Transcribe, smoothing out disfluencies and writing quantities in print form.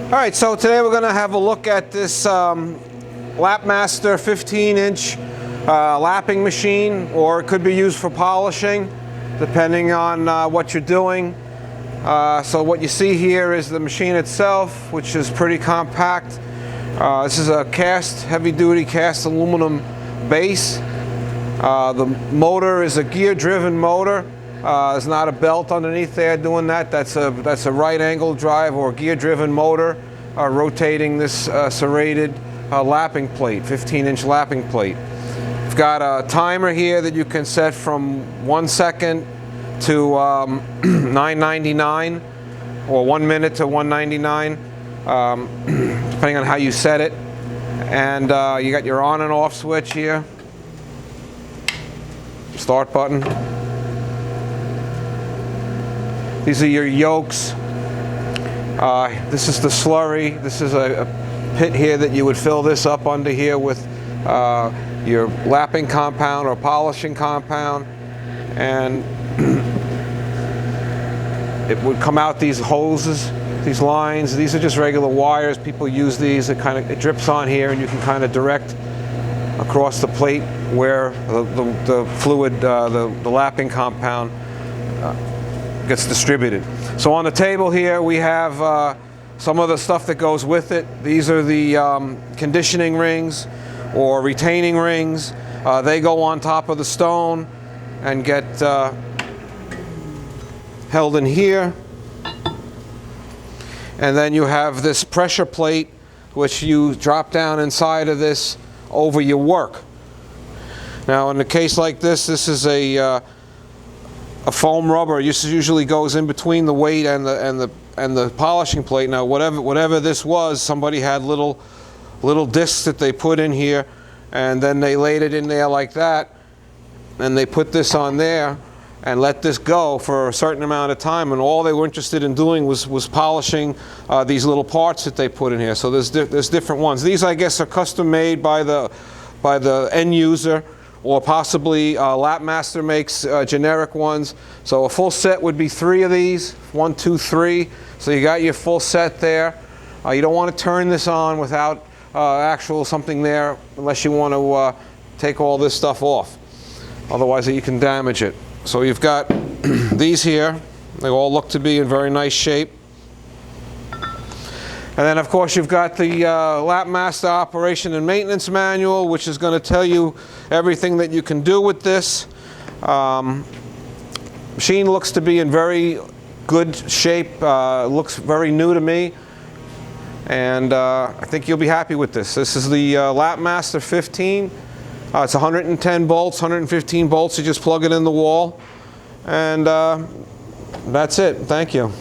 All right, so today we're going to have a look at this Lapmaster 15-inch lapping machine, or it could be used for polishing, depending on what you're doing. So what you see here is the machine itself, which is pretty compact. This is a heavy-duty cast aluminum base. The motor is a gear-driven motor. There's not a belt underneath there doing that. That's a right-angle drive or gear-driven motor rotating this serrated lapping plate, 15-inch lapping plate. We've got a timer here that you can set from 1 second to 9.99 or 1 minute to 1.99, depending on how you set it. And you got your on and off switch here, start button. These are your yokes. This is the slurry. This is a pit here that you would fill this up under here with your lapping compound or polishing compound, and it would come out these hoses, these lines. These are just regular wires. People use these. It drips on here, and you can kind of direct across the plate where the fluid, the lapping compound gets distributed. So on the table here we have some of the stuff that goes with it. These are the conditioning rings or retaining rings. They go on top of the stone and get held in here. And then you have this pressure plate which you drop down inside of this over your work. Now in a case like this, this is a foam rubber. It usually goes in between the weight and the polishing plate. Now whatever this was, somebody had little discs that they put in here, and then they laid it in there like that, and they put this on there and let this go for a certain amount of time, and all they were interested in doing was polishing these little parts that they put in here. So there's different ones. These, I guess, are custom made by the end user, or possibly Lapmaster makes generic ones. So a full set would be 3 of these, 1, 2, 3. So you got your full set there. You don't want to turn this on without something there, unless you want to take all this stuff off. Otherwise you can damage it. So you've got these here. They all look to be in very nice shape. And then of course you've got the Lapmaster operation and maintenance manual, which is going to tell you everything that you can do with this. Machine looks to be in very good shape. Looks very new to me, and I think you'll be happy with this. This is the Lapmaster 15. It's 110 bolts, 115 bolts. You just plug it in the wall, and that's it. Thank you.